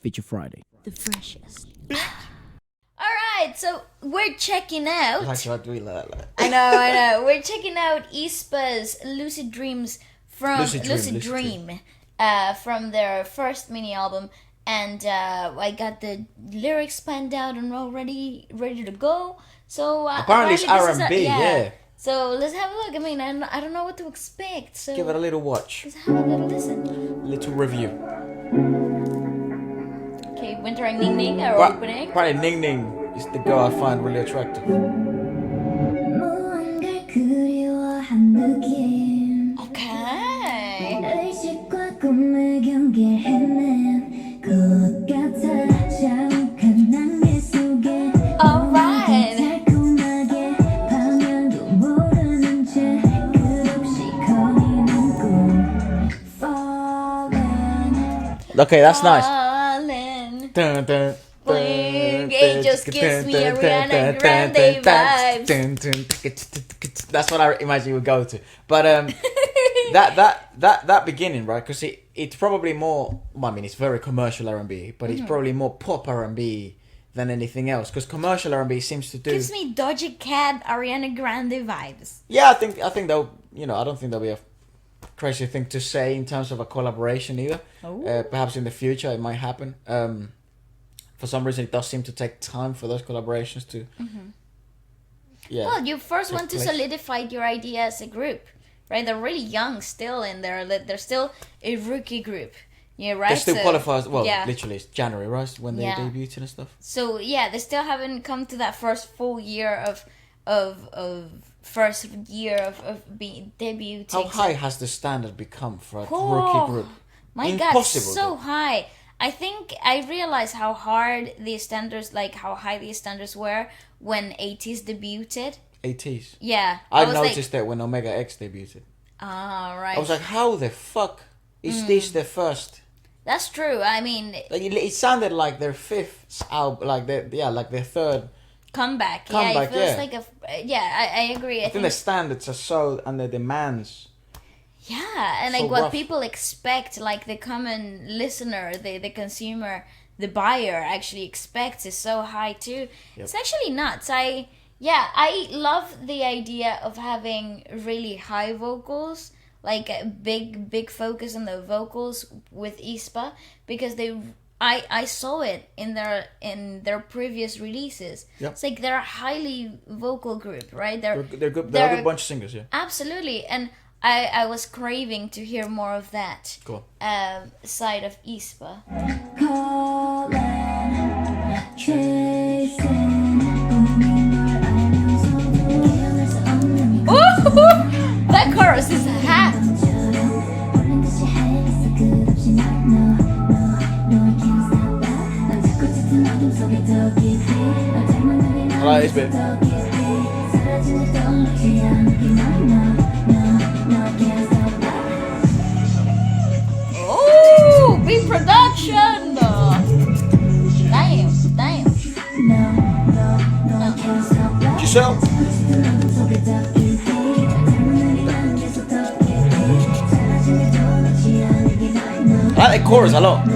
Feature Friday. The freshest. Alright, so we're checking out. I know. We're checking out AESPA's Lucid Dreams from Lucid Dream. From their first mini album. And I got the lyrics planned out and all ready to go. So apparently it's R&B, yeah. So let's have a look. I mean, I don't know what to expect. So give it a little watch. Let's have a little listen. Little review. Okay, Winter and Ning Ning are opening. Apparently Ning Ning is the girl I find really attractive. Okay, that's nice. Dun, dun, it just gives me Ariana Grande vibes. That's what I imagine you would go to. But that beginning, right? Because it's probably more. Well, I mean, it's very commercial R&B, but it's probably more pop R&B than anything else. Because commercial R&B seems to do. Gives me Doja Cat, Ariana Grande vibes. Yeah, I think they'll. I don't think there'll be a crazy thing to say in terms of a collaboration either. Perhaps in the future it might happen. For some reason it does seem to take time for those collaborations to well, you first want to solidify your idea as a group, right? They're really young still, and they're still a rookie group, yeah, right? They still qualify as, literally it's January, right, when they debuted and stuff. So they still haven't come to that first full year of being debuting. How high has the standard become for a rookie group? My Impossible, God, so high. I think I realized how high these standards were when ATEEZ debuted. ATEEZ? Yeah. I noticed that when Omega X debuted. Ah, right. I was like, how the fuck is this their first? That's true. I mean, like it sounded like their fifth album, like their third comeback. Yeah, it feels like I agree. I think the standards are so, and the demands. Yeah, and like what people expect, like the common listener, the consumer, the buyer actually expects is so high too. Yep. It's actually nuts. I love the idea of having really high vocals, like a big focus on the vocals with AESPA, because I saw it in their previous releases. Yep. It's like they're a highly vocal group, right? They're good. They're a good bunch of singers, yeah. Absolutely, and I was craving to hear more of that side of AESPA. Ooh, that chorus is hot. I like this bit. Oh, big production! Damn. Giselle? I like the chorus a lot.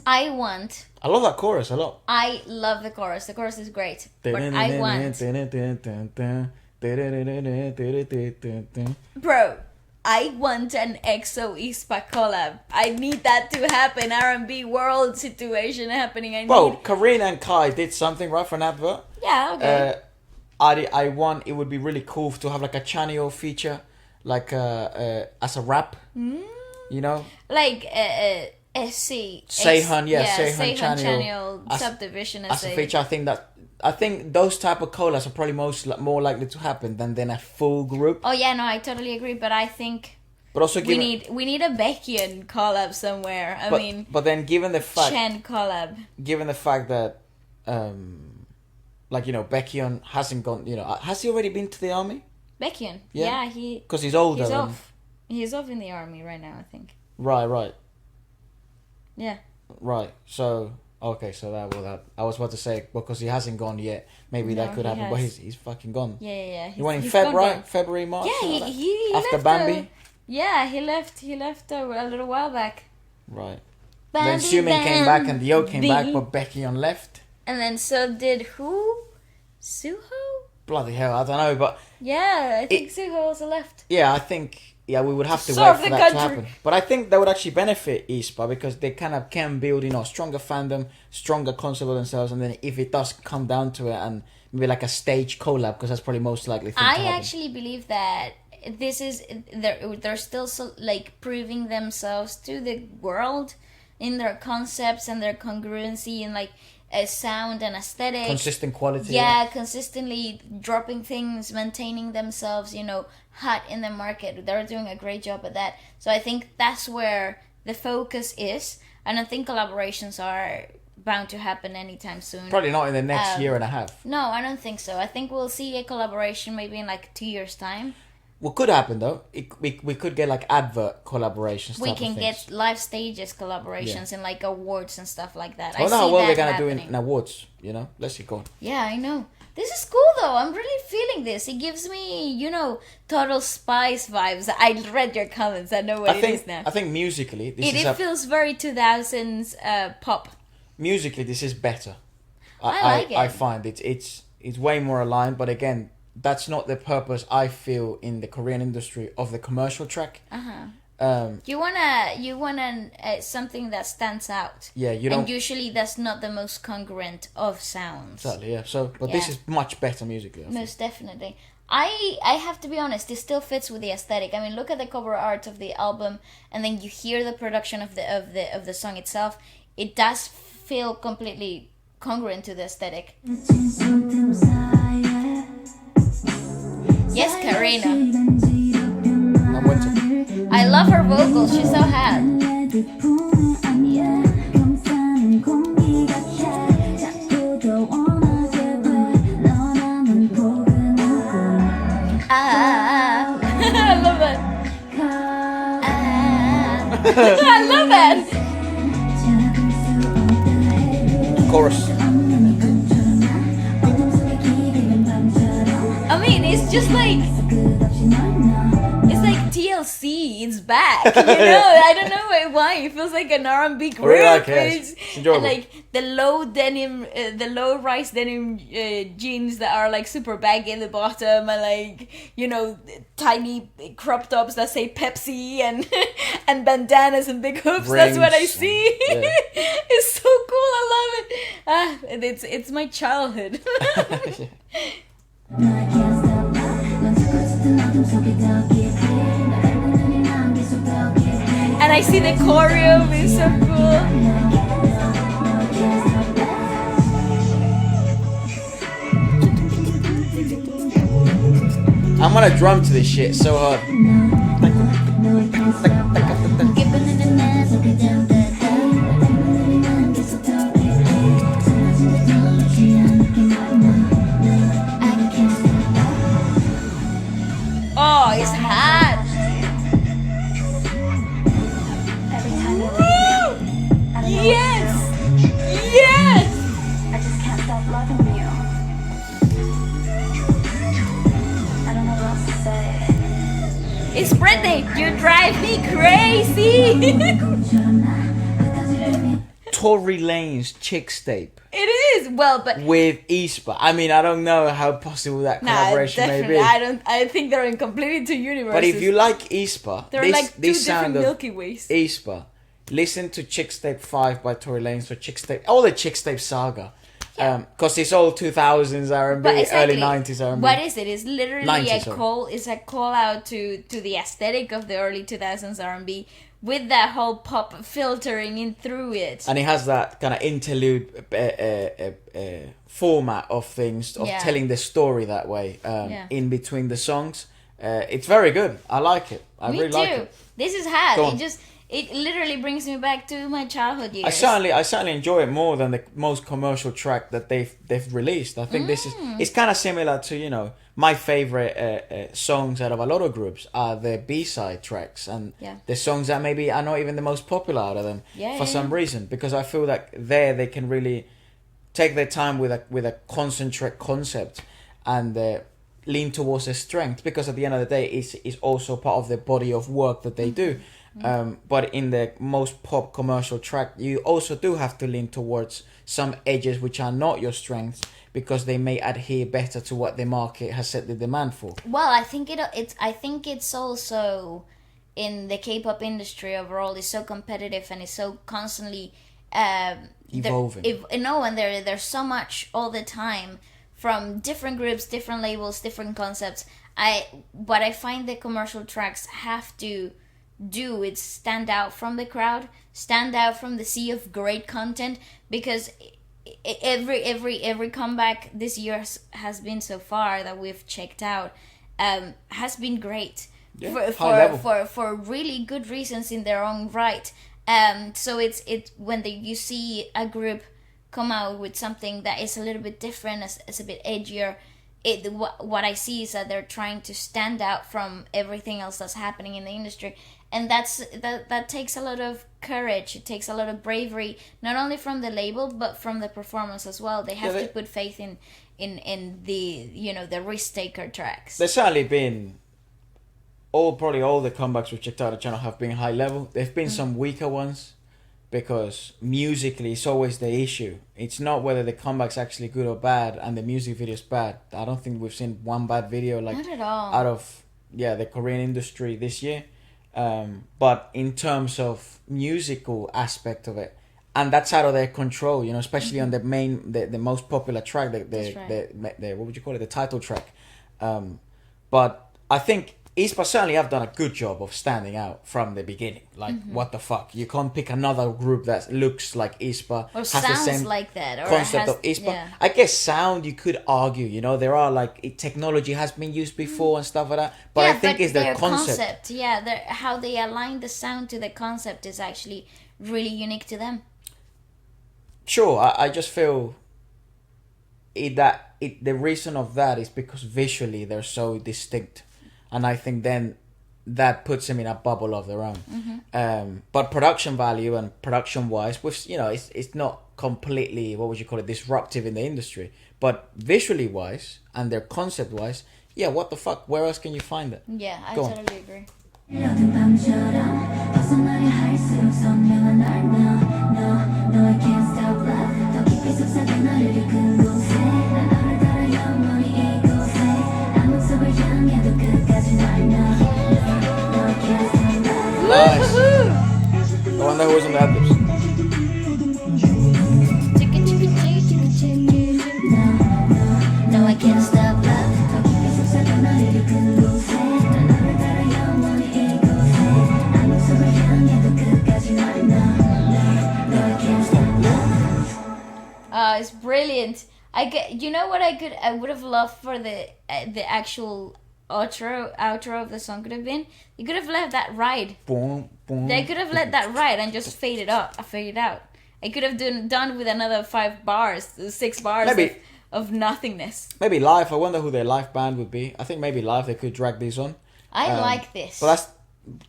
I love that chorus a lot. I love the chorus. The chorus is great. But I want... Bro, I want an XO AESPA collab. I need that to happen. R&B world situation happening. Karina and Kai did something, right, for an advert? Yeah, okay. I want, it would be really cool to have like a Chanio feature, like as a rap, you know? Like SC. Seihan, Seihan Chanio subdivision as a feature. I think those type of collabs are probably more likely to happen than a full group. Oh yeah, no, I totally agree. But I think we need a Beckian collab somewhere. But then given the fact Chen collab. Given the fact that Beckian hasn't gone. Has he already been to the army? Beckian, because he's older. He's off. He's off in the army right now, I think. Right. Yeah. Right. So. Okay, so that I was about to say, because he hasn't gone yet, maybe that could happen, but he's fucking gone. Yeah. He went in February, March? Yeah, he after left Bambi? he left a little while back. Right. Then Xiumin came back and Yo came back, but Becky on left. And then so did who? Suho? Bloody hell, I don't know, but... Yeah, I think Suho also left. Yeah, I think... Yeah, we would have to Serve wait for the that to country. happen. But I think that would actually benefit aespa because they kind of can build, you know, stronger fandom, stronger concept of themselves, and then if it does come down to it and maybe like a stage collab, because that's probably most likely thing to happen. I actually believe that this is... They're still like proving themselves to the world in their concepts and their congruency and like a sound and aesthetic. Consistent quality. Yeah, consistently dropping things, maintaining themselves, you know, hot in the market. They're doing a great job at that. So I think that's where the focus is. I don't think collaborations are bound to happen anytime soon. Probably not in the next year and a half. No, I don't think so. I think we'll see a collaboration maybe in like 2 years' time. What could happen though, we could get like advert collaborations. We can get live stages collaborations in like awards and stuff like that. I don't know how well they're gonna do in awards. You know, let's see. Go on. Yeah, I know. This is cool though. I'm really feeling this. It gives me, you know, Total Spice vibes. I read your comments. I know what it is now. I think musically, it feels very 2000s pop. Musically, this is better. I like it. I find it's way more aligned. But again, that's not the purpose I feel in the Korean industry of the commercial track. You wanna something that stands out. Yeah, you don't. And usually that's not the most congruent of sounds. Exactly. Yeah. So, but this is much better musically. Most definitely. I have to be honest. This still fits with the aesthetic. I mean, look at the cover art of the album, and then you hear the production of the song itself. It does feel completely congruent to the aesthetic. Yes, Karina. I'm winter. I love her vocals. She's so hot. I love it. I love it. Chorus. I mean, it's just like TLC. It's back. You know, I don't know why. It feels like an R&B group. Really like it. It's enjoyable. And like the low rise denim jeans that are like super baggy in the bottom, and like, you know, tiny crop tops that say Pepsi and and bandanas and big hoops. That's what I see. Yeah. It's so cool. I love it. It's my childhood. And I see the choreo being so cool. I'm gonna drum to this shit so hard. Oh, it's hot. Woo! Yes! Yes! I just can't stop loving you. I don't know what else to say. It's Britney. You drive me crazy. Tory Lanez Chixtape. It is. Well, but with aespa. I mean, I don't know how possible that collaboration may be. I think they're in completely two universes. But if you like aespa, they're like two different Milky Ways. aespa, listen to Chixtape 5 by Tory Lanez or Chixtape, all the Chixtape saga. Because it's all 2000s R&B, early 90s R&B. What is it? It's literally 90s, It's a call out to the aesthetic of the early 2000s R&B with that whole pop filtering in through it. And it has that kind of interlude format of things, of telling the story that way in between the songs. It's very good. I like it. I really like it. This is hot. It literally brings me back to my childhood years. I certainly enjoy it more than the most commercial track that they've released. I think this is, it's kind of similar to, you know, my favorite songs out of a lot of groups are the B-side tracks and the songs that maybe are not even the most popular out of them for some reason, because I feel that they can really take their time with a concentrate concept and lean towards their strength, because at the end of the day it's also part of the body of work that they do. But in the most pop commercial track, you also do have to lean towards some edges which are not your strengths, because they may adhere better to what the market has set the demand for. Well, I think it's also in the K-pop industry overall is so competitive and is so constantly Evolving. And there's so much all the time from different groups, different labels, different concepts. What I find the commercial tracks have to do is stand out from the crowd, stand out from the sea of great content, because every comeback this year has been so far that we've checked out has been great. Yeah, for really good reasons in their own right. So it's when you see a group come out with something that is a little bit different, is a bit edgier. What I see is that they're trying to stand out from everything else that's happening in the industry, and that takes a lot of courage. It takes a lot of bravery, not only from the label but from the performance as well. They have to put faith in the the risk taker tracks. There's certainly been probably all the comebacks we've checked out the channel have been high level. There've been some weaker ones, because musically it's always the issue. It's not whether the comeback's actually good or bad and the music video's bad. I don't think we've seen one bad video like not at all out of the Korean industry this year. But in terms of musical aspect of it, and that's out of their control, especially on the most popular track, the what would you call it, the title track. But I think AESPA certainly have done a good job of standing out from the beginning. Like, what the fuck? You can't pick another group that looks like AESPA, or has sounds the same like that, or concept of AESPA. Yeah. I guess sound, you could argue, there are technology has been used before and stuff like that. But I think it's their concept. How they align the sound to the concept is actually really unique to them. Sure, I just feel the reason of that is because visually they're so distinct. And I think then that puts them in a bubble of their own. But production value and production wise, it's not completely, what would you call it, disruptive in the industry. But visually wise and their concept wise, what the fuck? Where else can you find it? Yeah, I Go totally agree. Nice. I wonder who was on the ad-libs. No, I can't stop it's brilliant. You know what I would have loved for the actual outro of the song could have been? You could have left that ride. Boom, boom. They could have let that ride and just faded out. I could have done with another 6 bars of nothingness. Maybe live. I wonder who their live band would be. I think maybe live they could drag these on. I like this. But that's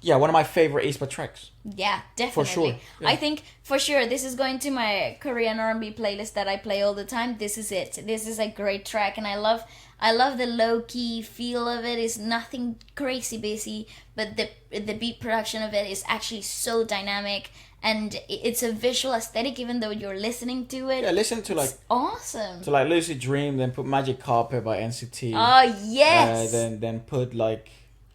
one of my favorite AESPA tracks. Yeah, definitely. For sure. Yeah. I think for sure this is going to my Korean R&B playlist that I play all the time. This is it. This is a great track, and I love the low key feel of it. It's nothing crazy busy, but the beat production of it is actually so dynamic, and it's a visual aesthetic even though you're listening to it. Yeah, listen to it's awesome. To Lucid Dream, then put Magic Carpet by NCT. Oh yes. Then put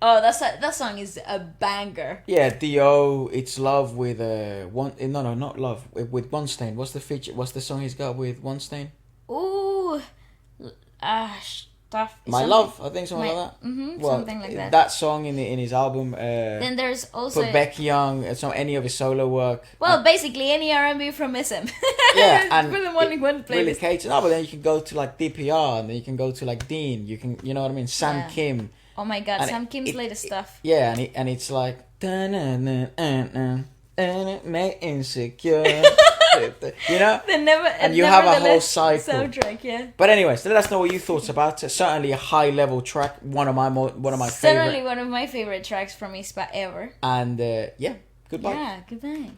oh, that song is a banger. Yeah, D.O. It's Love with not Love with One Stain. What's the feature? What's the song he's got with One Stain? Ooh, stuff. My Love, I think something like that. Something like that. That song in his album. Then there's also put Becky Young. Any of his solo work. Well, basically any R&B from SM. Yeah, and for the morning one playlist. Really caters. No, but then you can go to DPR, and then you can go to Dean. You can, you know what I mean? Sam Kim. Oh my god, Sam Kim's latest stuff. Yeah, and it's like insecure. And you have a whole cycle. Soundtrack, yeah. But anyways, let us know what you thought about it. Certainly a high level track, one of my favorite. Certainly one of my favorite tracks from AESPA ever. And goodbye. Yeah, goodbye.